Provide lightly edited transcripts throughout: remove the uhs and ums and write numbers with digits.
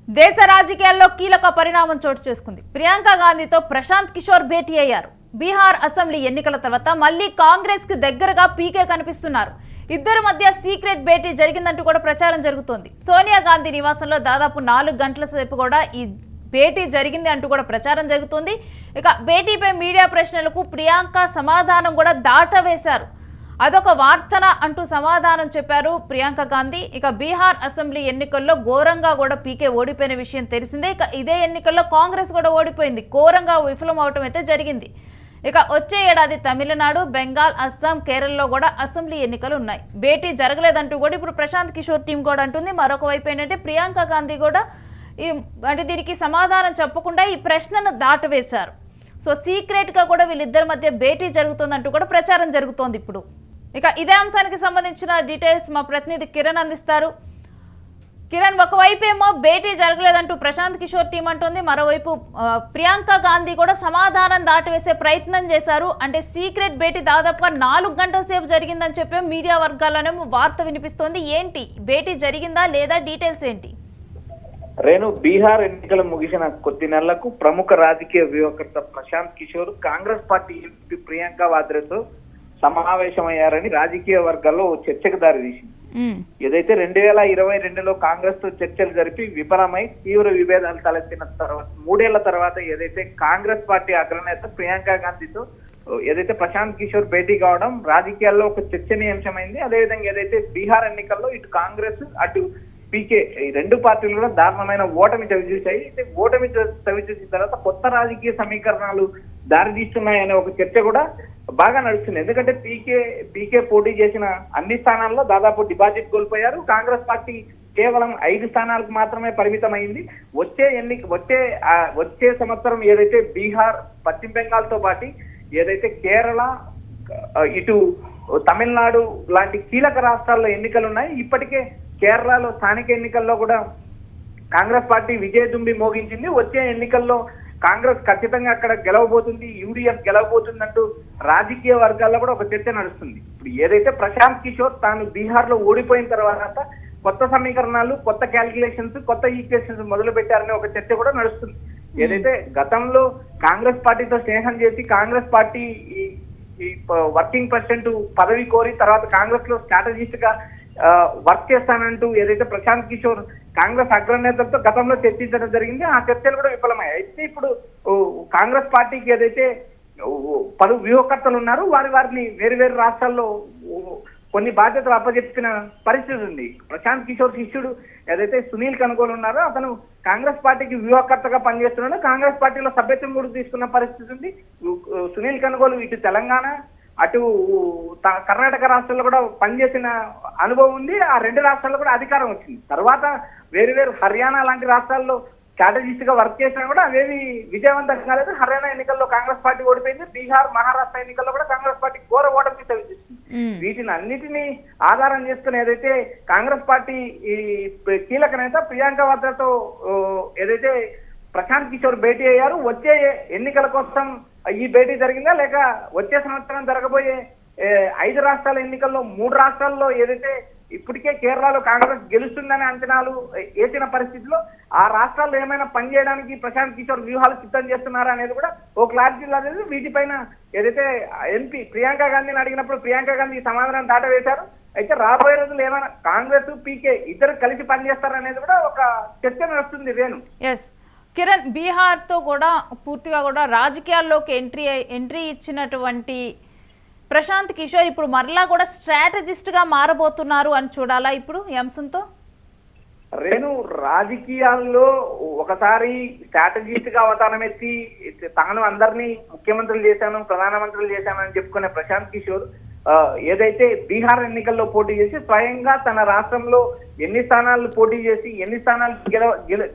దేశ రాజకీయాల్లో కీలక పరిణామం చోటు చేసుకుంది. ప్రియాంక గాంధీతో ప్రశాంత్ కిషోర్ భేటీ అయ్యారు. బీహార్ అసెంబ్లీ ఎన్నికల తర్వాత మళ్లీ కాంగ్రెస్ కి దగ్గరగా పీకే కనిపిస్తున్నారు. ఇద్దరి మధ్య సీక్రెట్ భేటీ జరిగిందంటూ కూడా ప్రచారం జరుగుతోంది. సోనియా గాంధీ నివాసంలో దాదాపు 4 గంటల సేపు కూడా ఈ భేటీ జరిగింది అంటూ కూడా ప్రచారం జరుగుతుంది. ఇక భేటీపై మీడియా ప్రశ్నలకు ప్రియాంక సమాధానం కూడా దాటవేశారు. అదొక వార్తన అంటూ సమాధానం చెప్పారు ప్రియాంక గాంధీ. ఇక బీహార్ అసెంబ్లీ ఎన్నికల్లో ఘోరంగా కూడా పీకే ఓడిపోయిన విషయం తెలిసిందే. ఇక ఇదే ఎన్నికల్లో కాంగ్రెస్ కూడా ఓడిపోయింది, ఘోరంగా విఫలం అవటం అయితే జరిగింది. ఇక వచ్చే ఏడాది తమిళనాడు, బెంగాల్, అస్సాం, కేరళలో కూడా అసెంబ్లీ ఎన్నికలు ఉన్నాయి. భేటీ జరగలేదంటూ కూడా ఇప్పుడు ప్రశాంత్ కిషోర్ టీం కూడా అంటుంది. మరొక వైపు ఏంటంటే ప్రియాంక గాంధీ కూడా అంటే దీనికి సమాధానం చెప్పకుండా ఈ ప్రశ్నను దాటవేశారు. సో సీక్రెట్గా కూడా వీళ్ళిద్దరి మధ్య భేటీ జరుగుతుందంటూ కూడా ప్రచారం జరుగుతోంది ఇప్పుడు. ఇక ఇదే అంశానికి సంబంధించిన డీటెయిల్స్ మా ప్రతినిధి కిరణ్ అందిస్తారు. కిరణ్, ఒకవైపు ఏమో భేటీ జరగలేదంటూ ప్రశాంత్ కిషోర్ టీం అంటుంది, మరోవైపు ప్రియాంక గాంధీ కూడా సమాధానం దాటివేసే ప్రయత్నం చేశారు. అంటే సీక్రెట్ భేటీ దాదాపుగా 4 గంటల సేపు జరిగిందని చెప్పి మీడియా వర్గాల్లోనేమో వార్త వినిపిస్తోంది. ఏంటి భేటీ జరిగిందా లేదా, డీటెయిల్స్ ఏంటి? రేణు, బీహార్ ఎన్నికలు ముగిసిన కొద్ది నెలలకు ప్రముఖ రాజకీయ వ్యూహకర్త ప్రశాంత్ కిషోర్ కాంగ్రెస్ పార్టీ ఎంపీ ప్రియాంక వాద్రేతో సమావేశమయ్యారని రాజకీయ వర్గాల్లో చర్చకు దారితీసింది. ఏదైతే 2022లో కాంగ్రెస్ తో చర్చలు జరిపి విఫలమై తీవ్ర విభేదాలు తలెత్తిన తర్వాత 3 ఏళ్ల తర్వాత ఏదైతే కాంగ్రెస్ పార్టీ అగ్రనేత ప్రియాంక గాంధీతో ఏదైతే ప్రశాంత్ కిషోర్ భేటీ కావడం రాజకీయాల్లో ఒక చర్చనీయాంశమైంది. అదేవిధంగా ఏదైతే బీహార్ ఎన్నికల్లో ఇటు కాంగ్రెస్ అటు పీకే ఈ 2 పార్టీలు కూడా దారుణమైన ఓటమి చవిచూశాయి. అయితే ఓటమి చవిచూసిన తర్వాత కొత్త రాజకీయ సమీకరణాలు దారితీస్తున్నాయనే ఒక చర్చ కూడా బాగా నడుస్తుంది. ఎందుకంటే పీకే పోటీ చేసిన అన్ని స్థానాల్లో దాదాపు డిపాజిట్ కోల్పోయారు. కాంగ్రెస్ పార్టీ కేవలం 5 స్థానాలకు మాత్రమే పరిమితమైంది. వచ్చే సంవత్సరం ఏదైతే బీహార్, పశ్చిమ బెంగాల్ తో పాటు ఏదైతే కేరళ, ఇటు తమిళనాడు లాంటి కీలక రాష్ట్రాల్లో ఎన్నికలు ఉన్నాయి. ఇప్పటికే కేరళలో స్థానిక ఎన్నికల్లో కూడా కాంగ్రెస్ పార్టీ విజయదుంబి మోగించింది. వచ్చే ఎన్నికల్లో కాంగ్రెస్ ఖచ్చితంగా అక్కడ గెలవబోతుంది, యూడీఎఫ్ గెలవబోతుందంటూ రాజకీయ వర్గాల్లో కూడా ఒక చర్చ నడుస్తుంది. ఇప్పుడు ఏదైతే ప్రశాంత్ కిషోర్ తాను బీహార్ లో ఓడిపోయిన తర్వాత కొత్త సమీకరణాలు, కొత్త క్యాల్కులేషన్స్, కొత్త ఈక్వేషన్స్ మొదలు పెట్టారనే ఒక చర్చ కూడా నడుస్తుంది. ఏదైతే గతంలో కాంగ్రెస్ పార్టీతో స్నేహం చేసి కాంగ్రెస్ పార్టీ ఈ వర్కింగ్ ప్రెసిడెంట్ పదవి కోరి తర్వాత కాంగ్రెస్ లో స్ట్రాటజిస్ట్ గా వర్క్ చేస్తానంటూ ఏదైతే ప్రశాంత్ కిషోర్ కాంగ్రెస్ అగ్రనేతలతో గతంలో చర్చించడం జరిగింది. ఆ చర్చలు కూడా విఫలమయ్యాయి. అయితే ఇప్పుడు కాంగ్రెస్ పార్టీకి ఏదైతే పలు వ్యూహకర్తలు ఉన్నారు వారిని వేరు రాష్ట్రాల్లో కొన్ని బాధ్యతలు అప్పచెప్పిన పరిస్థితి ఉంది. ప్రశాంత్ కిషోర్ శిష్యుడు ఏదైతే సునీల్ కనుగోలు ఉన్నారో అతను కాంగ్రెస్ పార్టీకి వ్యూహకర్తగా పనిచేస్తున్నాడు. కాంగ్రెస్ పార్టీలో సభ్యత్వం కూడా తీసుకున్న పరిస్థితి ఉంది. సునీల్ కనుగోలు ఇటు తెలంగాణ అటు కర్ణాటక రాష్ట్రాల్లో కూడా పనిచేసిన అనుభవం ఉంది. ఆ 2 రాష్ట్రాల్లో కూడా అధికారం వచ్చింది. తర్వాత వేరు హర్యానా లాంటి రాష్ట్రాల్లో స్ట్రాటజిస్ట్ గా వర్క్ చేసినా కూడా అవేవి విజయవంతం కాలేదు. హర్యానా ఎన్నికల్లో కాంగ్రెస్ పార్టీ ఓడిపోయింది. బీహార్, మహారాష్ట్ర ఎన్నికల్లో కూడా కాంగ్రెస్ పార్టీ ఘోర ఓటమి చవిచూసింది. వీటిని అన్నిటినీ ఆధారం చేసుకుని ఏదైతే కాంగ్రెస్ పార్టీ ఈ కీలక నేత ప్రియాంక వాద్రాతో ఏదైతే ప్రశాంత్ కిషోర్ భేటీ అయ్యారు. వచ్చే ఎన్నికల కోసం ఈ భేటీ జరిగిందా లేక వచ్చే సంవత్సరం జరగబోయే 5 రాష్ట్రాల ఎన్నికల్లో 3 రాష్ట్రాల్లో ఏదైతే ఇప్పటికే కేరళలో కాంగ్రెస్ గెలుస్తుందనే అంచనాలు వేసిన పరిస్థితిలో ఆ రాష్ట్రాల్లో ఏమైనా పనిచేయడానికి ప్రశాంత్ కిషోర్ వ్యూహాలు సిద్ధం చేస్తున్నారా అనేది కూడా ఓ క్లారిటీ లేదు. వీటిపైన ఏదైతే ఎంపీ ప్రియాంక గాంధీని అడిగినప్పుడు ప్రియాంక గాంధీ సమాధానం దాటవేశారు. అయితే రాబోయే రోజులు ఏమైనా కాంగ్రెస్, పీకే ఇద్దరు కలిసి పనిచేస్తారనేది కూడా ఒక చర్చ నడుస్తుంది. రేణు, కిరణ్, బీహార్తో కూడా పూర్తిగా కూడా రాజకీయాల్లోకి ఎంట్రీ ఇచ్చినటువంటి ప్రశాంత్ కిషోర్ ఇప్పుడు మరలా కూడా స్ట్రాటజిస్ట్ గా మారబోతున్నారు అని చూడాలా ఇప్పుడు ఈ అంశంతో? రేణు, రాజకీయాల్లో ఒకసారి స్ట్రాటజిస్ట్ గా అవతారం ఎత్తి తాను అందరినీ ముఖ్యమంత్రులు చేశాను, ప్రధానమంత్రులు చేశాను అని చెప్పుకునే ప్రశాంత్ కిషోర్ ఏదైతే బీహార్ ఎన్నికల్లో పోటీ చేసి స్వయంగా తన రాష్ట్రంలో ఎన్ని స్థానాలు పోటీ చేసి ఎన్ని స్థానాలు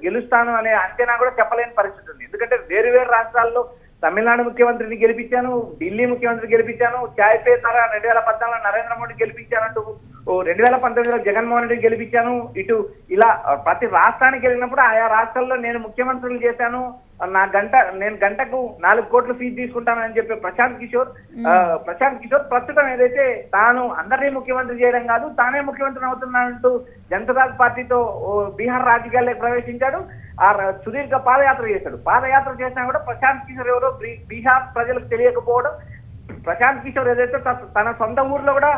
గెలుస్తాను అనే అంచనా కూడా చెప్పలేని పరిస్థితి ఉంది. ఎందుకంటే వేరు రాష్ట్రాల్లో తమిళనాడు ముఖ్యమంత్రిని గెలిపించాను, ఢిల్లీ ముఖ్యమంత్రిని గెలిపించాను, చాయ్ పే తారా 2014 నరేంద్ర మోడీ గెలిపించానంటూ 2019లో జగన్మోహన్ రెడ్డి గెలిపించాను, ఇటు ఇలా ప్రతి రాష్ట్రానికి వెళ్ళినప్పుడు ఆయా రాష్ట్రాల్లో నేను ముఖ్యమంత్రులు చేశాను, నేను గంటకు 4 కోట్ల ఫీజు తీసుకుంటానని చెప్పే ప్రశాంత్ కిషోర్ ప్రస్తుతం ఏదైతే తాను అందరినీ ముఖ్యమంత్రి చేయడం కాదు, తానే ముఖ్యమంత్రి అవుతున్నానంటూ జనతాదళ్ పార్టీతో బీహార్ రాజకీయాల్లోకి ప్రవేశించాడు. ఆ సుదీర్ఘ పాదయాత్ర చేశాడు. పాదయాత్ర చేసినా కూడా ప్రశాంత్ కిషోర్ ఎవరో బీహార్ ప్రజలకు తెలియకపోవడం, ప్రశాంత్ కిషోర్ ఏదైతే తన సొంత ఊర్లో కూడా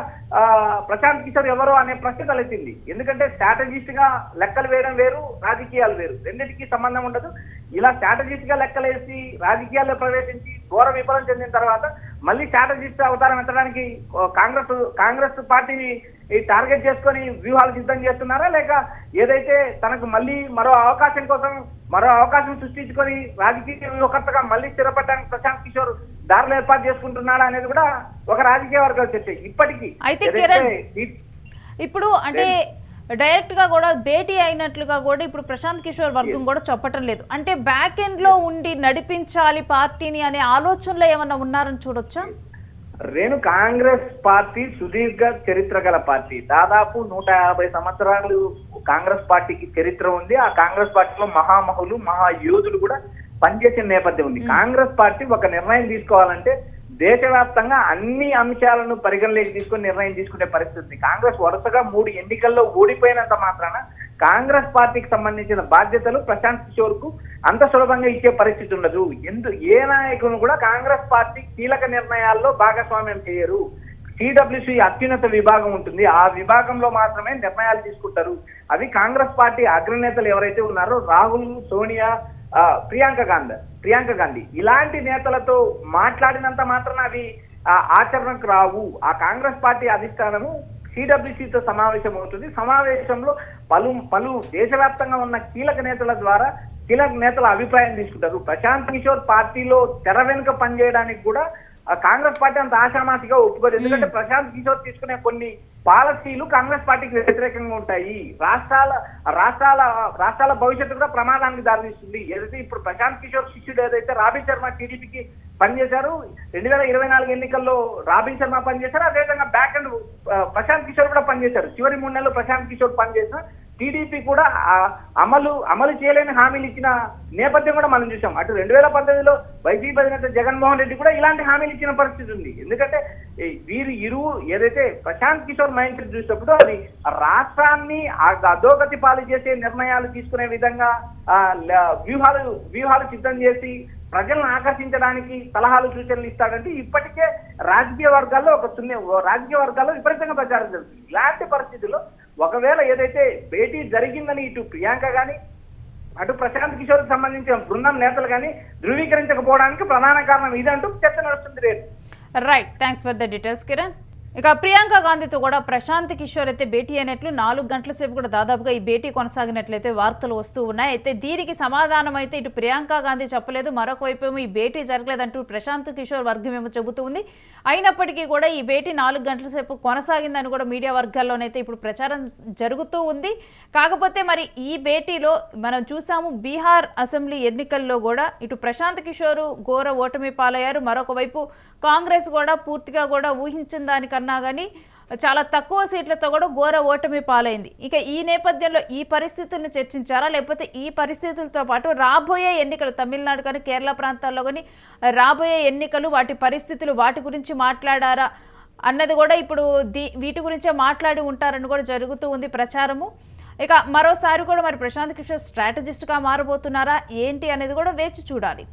ప్రశాంత్ కిషోర్ ఎవరో అనే ప్రశ్న తలెత్తింది. ఎందుకంటే స్ట్రాటజిస్ట్ గా లెక్కలు వేయడం వేరు, రాజకీయాలు వేరు, రెండింటికి సంబంధం ఉండదు. ఇలా స్ట్రాటజిస్ట్ గా లెక్కలేసి రాజకీయాల్లో ప్రవేశించి ఘోర విఫలం చెందిన తర్వాత మళ్ళీ స్ట్రాటజిస్ట్ అవతారం ఎత్తడానికి కాంగ్రెస్ పార్టీని టార్గెట్ చేసుకొని వ్యూహాలు సిద్ధం చేస్తున్నారా, లేక ఏదైతే తనకు మళ్ళీ మరో అవకాశం సృష్టించుకొని రాజకీయ వ్యూహకర్తగా మళ్ళీ స్థిరపడడానికి ప్రశాంత్ కిషోర్ దారులు ఏర్పాటు చేసుకుంటున్నాడా అనేది కూడా ఒక రాజకీయ వర్గాలు చర్చ. ఇప్పటికీ అయితే కిరణ్ ఇప్పుడు అంటే డైరెక్ట్ గా కూడా భేటీ అయినట్లుగా కూడా ఇప్పుడు ప్రశాంత్ కిషోర్ వర్గం కూడా చెప్పటం లేదు. అంటే బ్యాక్ ఎండ్ లో ఉండి నడిపించాలి పార్టీని అనే ఆలోచనలో ఏమన్నా ఉన్నారని చూడొచ్చా? కాంగ్రెస్ పార్టీ సుదీర్ఘ చరిత్ర గల పార్టీ. దాదాపు 150 సంవత్సరాలు కాంగ్రెస్ పార్టీకి చరిత్ర ఉంది. ఆ కాంగ్రెస్ పార్టీలో మహామహులు, మహాయోధులు కూడా పనిచేసిన నేపథ్యం ఉంది. కాంగ్రెస్ పార్టీ ఒక నిర్ణయం తీసుకోవాలంటే దేశవ్యాప్తంగా అన్ని అంశాలను పరిగణలోకి తీసుకుని నిర్ణయం తీసుకునే పరిస్థితి. కాంగ్రెస్ వరుసగా 3 ఎన్నికల్లో ఓడిపోయినంత మాత్రాన కాంగ్రెస్ పార్టీకి సంబంధించిన బాధ్యతలు ప్రశాంత్ కిషోర్ కు అంత సులభంగా ఇచ్చే పరిస్థితి ఉండదు. ఏ నాయకులు కూడా కాంగ్రెస్ పార్టీ కీలక నిర్ణయాల్లో భాగస్వామ్యం చేయరు. సిడబ్ల్యూసి అత్యున్నత విభాగం ఉంటుంది, ఆ విభాగంలో మాత్రమే నిర్ణయాలు తీసుకుంటారు. అవి కాంగ్రెస్ పార్టీ అగ్రనేతలు ఎవరైతే ఉన్నారో రాహుల్, సోనియా, ప్రియాంక గాంధీ ఇలాంటి నేతలతో మాట్లాడినంత మాత్రాన అవి ఆచరణకు రావు. ఆ కాంగ్రెస్ పార్టీ అధిష్టానము సిడబ్ల్యూసితో సమావేశం అవుతుంది. సమావేశంలో పలు దేశవ్యాప్తంగా ఉన్న కీలక నేతల అభిప్రాయం తీసుకుంటారు. ప్రశాంత్ కిషోర్ పార్టీలో తెర వెనుక పనిచేయడానికి కూడా కాంగ్రెస్ పార్టీ అంత ఆశామాసిగా ఒప్పుకోదు. ఎందుకంటే ప్రశాంత్ కిషోర్ తీసుకునే కొన్ని పాలసీలు కాంగ్రెస్ పార్టీకి వ్యతిరేకంగా ఉంటాయి. రాష్ట్రాల భవిష్యత్తు కూడా ప్రమాదానికి దారితీస్తుంది. ఏదైతే ఇప్పుడు ప్రశాంత్ కిషోర్ శిష్యుడు ఏదైతే రాబిన్ శర్మ టీడీపీకి పనిచేశారు, 2024 ఎన్నికల్లో రాబిన్ శర్మ పనిచేశారు. అదేవిధంగా బ్యాక్ అండ్ ప్రశాంత్ కిషోర్ కూడా పనిచేశారు. చివరి 3 నెలలు ప్రశాంత్ కిషోర్ పనిచేసిన టీడీపీ కూడా అమలు చేయలేని హామీలు ఇచ్చిన నేపథ్యం కూడా మనం చూసాం. అటు 2019లో వైసీపీ అధినేత జగన్మోహన్ రెడ్డి కూడా ఇలాంటి హామీలు ఇచ్చిన పరిస్థితి ఉంది. ఎందుకంటే ఏదైతే ప్రశాంత్ కిషోర్ మైండ్ సెట్ చూసినప్పుడు అది రాష్ట్రాన్ని అధోగతి పాలు చేసే నిర్ణయాలు తీసుకునే విధంగా వ్యూహాలు సిద్ధం చేసి ప్రజలను ఆకర్షించడానికి సలహాలు, సూచనలు ఇస్తాడంటే ఇప్పటికే రాజకీయ వర్గాల్లో విపరీతంగా ప్రచారం జరుగుతుంది. ఇలాంటి పరిస్థితుల్లో ఒకవేళ ఏదైతే భేటీ జరిగిందని ఇటు ప్రియాంక గాని అటు ప్రశాంత్ కిషోర్ కి సంబంధించిన బృందం నేతలు కానీ ధృవీకరించకపోవడానికి ప్రధాన కారణం ఇదంటూ చర్చ నడుస్తుంది. Right, thanks for the details Kiran. ఇక ప్రియాంక గాంధీతో కూడా ప్రశాంత్ కిషోర్ అయితే భేటీ అయినట్లు 4 గంటల సేపు కూడా దాదాపుగా ఈ భేటీ కొనసాగినట్లయితే వార్తలు వస్తూ ఉన్నాయి. అయితే దీనికి సమాధానం అయితే ఇటు ప్రియాంక గాంధీ చెప్పలేదు, మరొక వైపు ఏమో ఈ భేటీ జరగలేదంటూ ప్రశాంత్ కిషోర్ వర్గం ఏమో చెబుతూ ఉంది. అయినప్పటికీ కూడా ఈ భేటీ 4 గంటల సేపు కొనసాగిందని కూడా మీడియా వర్గాల్లోనైతే ఇప్పుడు ప్రచారం జరుగుతూ ఉంది. కాకపోతే మరి ఈ భేటీలో మనం చూసాము బీహార్ అసెంబ్లీ ఎన్నికల్లో కూడా ఇటు ప్రశాంత్ కిషోర్ ఘోర ఓటమి పాలయ్యారు. మరొక వైపు కాంగ్రెస్ కూడా పూర్తిగా కూడా ఊహించిన దానికన్నా కానీ చాలా తక్కువ సీట్లతో కూడా ఘోర ఓటమి పాలైంది. ఇక ఈ నేపథ్యంలో ఈ పరిస్థితులను చర్చించారా, లేకపోతే ఈ పరిస్థితులతో పాటు రాబోయే ఎన్నికలు తమిళనాడు కానీ కేరళ ప్రాంతాల్లో కానీ రాబోయే ఎన్నికలు వాటి పరిస్థితులు వాటి గురించి మాట్లాడారా అన్నది కూడా ఇప్పుడు వీటి గురించే మాట్లాడి ఉంటారని కూడా జరుగుతూ ఉంది ప్రచారము. ఇక మరోసారి కూడా మరి ప్రశాంత్ కిషోర్ స్ట్రాటజిస్ట్గా మారబోతున్నారా ఏంటి అనేది కూడా వేచి చూడాలి.